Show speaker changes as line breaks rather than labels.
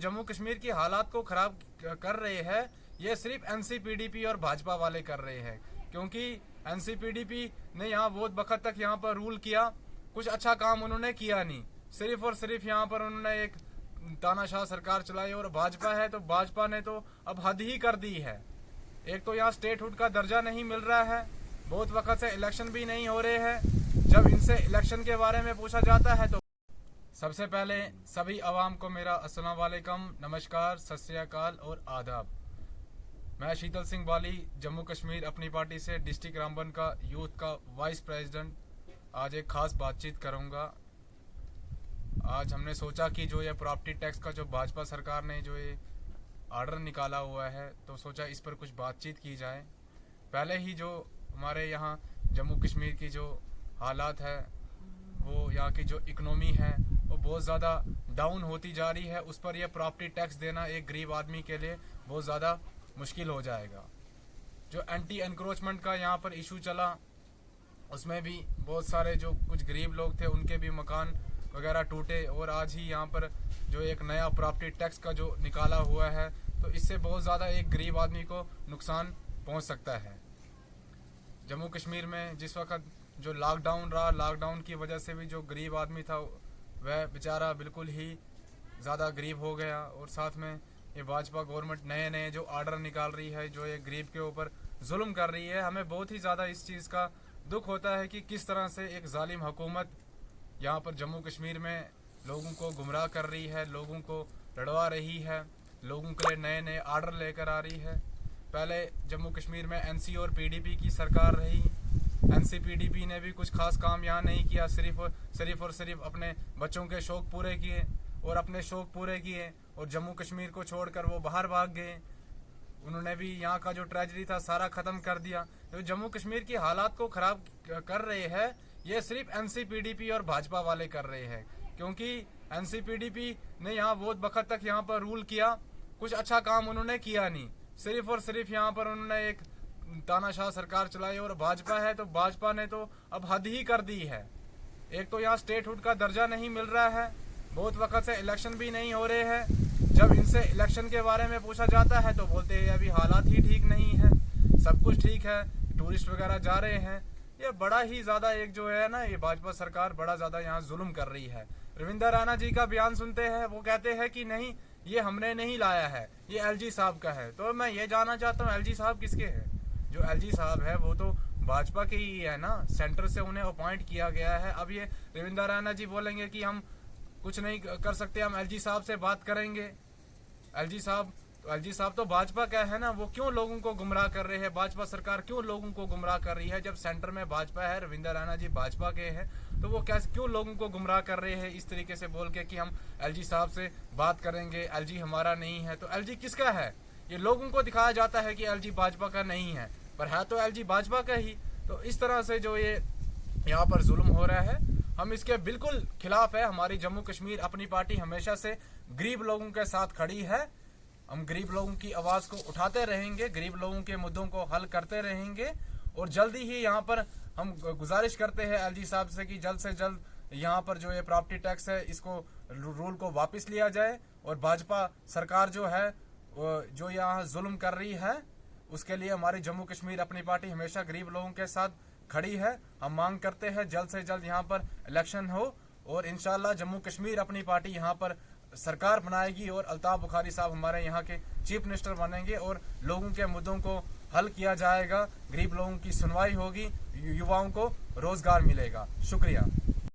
जम्मू कश्मीर की हालात को ख़राब कर रहे हैं, ये सिर्फ एनसीपीडीपी और भाजपा वाले कर रहे हैं। क्योंकि एनसीपीडीपी ने यहाँ बहुत वक्त तक यहाँ पर रूल किया, कुछ अच्छा काम उन्होंने किया नहीं, सिर्फ और सिर्फ यहाँ पर उन्होंने एक तानाशाह सरकार चलाई। और भाजपा है तो भाजपा ने तो अब हद ही कर दी है। एक तो यहाँ स्टेटहुड का दर्जा नहीं मिल रहा है, बहुत वक्त से इलेक्शन भी नहीं हो रहे हैं। जब इनसे इलेक्शन के बारे में पूछा जाता है तो सबसे पहले सभी आवाम को मेरा अस्सलाम वालेकुम, नमस्कार, सत श्री अकाल और आदाब। मैं शीतल सिंह बाली जम्मू कश्मीर अपनी पार्टी से डिस्ट्रिक्ट रामबन का यूथ का वाइस प्रेसिडेंट आज एक खास बातचीत करूंगा। आज हमने सोचा कि जो ये प्रॉपर्टी टैक्स का जो भाजपा सरकार ने जो ये आर्डर निकाला हुआ है, तो सोचा इस पर कुछ बातचीत की जाए। पहले ही जो हमारे यहाँ जम्मू कश्मीर की जो हालात है, वो यहाँ की जो इकनॉमी है वो बहुत ज़्यादा डाउन होती जा रही है। उस पर यह प्रॉपर्टी टैक्स देना एक गरीब आदमी के लिए बहुत ज़्यादा मुश्किल हो जाएगा। जो एंटी एनक्रोचमेंट का यहाँ पर इशू चला, उसमें भी बहुत सारे जो कुछ गरीब लोग थे उनके भी मकान वगैरह टूटे। और आज ही यहाँ पर जो एक नया प्रॉपर्टी टैक्स का जो निकाला हुआ है, तो इससे बहुत ज़्यादा एक गरीब आदमी को नुकसान पहुँच सकता है। जम्मू कश्मीर में जिस वक्त जो लॉकडाउन रहा, लॉकडाउन की वजह से भी जो गरीब आदमी था वह बेचारा बिल्कुल ही ज़्यादा गरीब हो गया। और साथ में ये भाजपा गवर्नमेंट नए नए जो आर्डर निकाल रही है, जो ये गरीब के ऊपर जुल्म कर रही है, हमें बहुत ही ज़्यादा इस चीज़ का दुख होता है कि किस तरह से एक जालिम हुकूमत यहाँ पर जम्मू कश्मीर में लोगों को गुमराह कर रही है, लोगों को लड़वा रही है, लोगों के लिए नए नए आर्डर लेकर आ रही है। पहले जम्मू कश्मीर में एनसी और पीडीपी की सरकार रही। एनसीपीडीपी ने भी कुछ खास काम यहाँ नहीं किया, सिर्फ अपने बच्चों के शौक पूरे किए और अपने शौक पूरे किए और जम्मू कश्मीर को छोड़कर वो बाहर भाग गए। उन्होंने भी यहाँ का जो ट्रेजरी था सारा ख़त्म कर दिया। तो जम्मू कश्मीर की हालात को ख़राब कर रहे हैं, ये सिर्फ एनसीपीडीपी और भाजपा वाले कर रहे हैं। क्योंकि एनसीपीडीपी ने यहाँ बहुत वक्त तक यहाँ पर रूल किया, कुछ अच्छा काम उन्होंने किया नहीं, सिर्फ और सिर्फ यहाँ पर उन्होंने एक तानाशाह सरकार चलाई। और भाजपा है तो भाजपा ने तो अब हद ही कर दी है। एक तो यहाँ स्टेटहुड का दर्जा नहीं मिल रहा है, बहुत वक्त से इलेक्शन भी नहीं हो रहे हैं। जब इनसे इलेक्शन के बारे में पूछा जाता है तो बोलते हैं अभी हालात ही ठीक नहीं है, सब कुछ ठीक है, टूरिस्ट वगैरह जा रहे हैं। ये बड़ा ही ज़्यादा एक जो है ना, ये भाजपा सरकार बड़ा ज़्यादा यहाँ जुल्म कर रही है। रविंदर रैना जी का बयान सुनते हैं, वो कहते हैं कि नहीं ये हमने नहीं लाया है, ये एलजी साहब का है। तो मैं ये जानना चाहता हूँ एलजी साहब किसके हैं? जो एलजी साहब है वो तो भाजपा के ही है ना, सेंटर से उन्हें अपॉइंट किया गया है। अब ये रविंदर रैना जी बोलेंगे कि हम कुछ नहीं कर सकते, हम एलजी साहब से बात करेंगे। एलजी साहब तो भाजपा का है ना, वो क्यों लोगों को गुमराह कर रहे हैं? भाजपा सरकार क्यों लोगों को गुमराह कर रही है? जब सेंटर में भाजपा है, रविंदर रैना जी भाजपा के हैं, तो वो कैसे क्यों लोगों को गुमराह कर रहे हैं इस तरीके से बोल के कि हम एलजी साहब से बात करेंगे, एलजी हमारा नहीं है। तो एलजी किसका है? ये लोगों को दिखाया जाता है कि एलजी भाजपा का नहीं है, पर है तो एलजी भाजपा का ही। तो इस तरह से जो ये यहाँ पर जुल्म हो रहा है, हम इसके बिल्कुल खिलाफ है। हमारी जम्मू कश्मीर अपनी पार्टी हमेशा से गरीब लोगों के साथ खड़ी है। हम गरीब लोगों की आवाज़ को उठाते रहेंगे, गरीब लोगों के मुद्दों को हल करते रहेंगे। और जल्दी ही यहाँ पर हम गुजारिश करते हैं एलजी साहब से कि जल्द से जल्द यहाँ पर जो ये प्रॉपर्टी टैक्स है, इसको रूल को वापस लिया जाए। और भाजपा सरकार जो है जो यहाँ जुल्म कर रही है, उसके लिए हमारी जम्मू कश्मीर अपनी पार्टी हमेशा गरीब लोगों के साथ खड़ी है। हम मांग करते हैं जल्द से जल्द यहाँ पर इलेक्शन हो और इंशाल्लाह जम्मू कश्मीर अपनी पार्टी यहाँ पर सरकार बनाएगी और अल्ताफ बुखारी साहब हमारे यहाँ के चीफ मिनिस्टर बनेंगे और लोगों के मुद्दों को हल किया जाएगा, गरीब लोगों की सुनवाई होगी, युवाओं को रोजगार मिलेगा। शुक्रिया।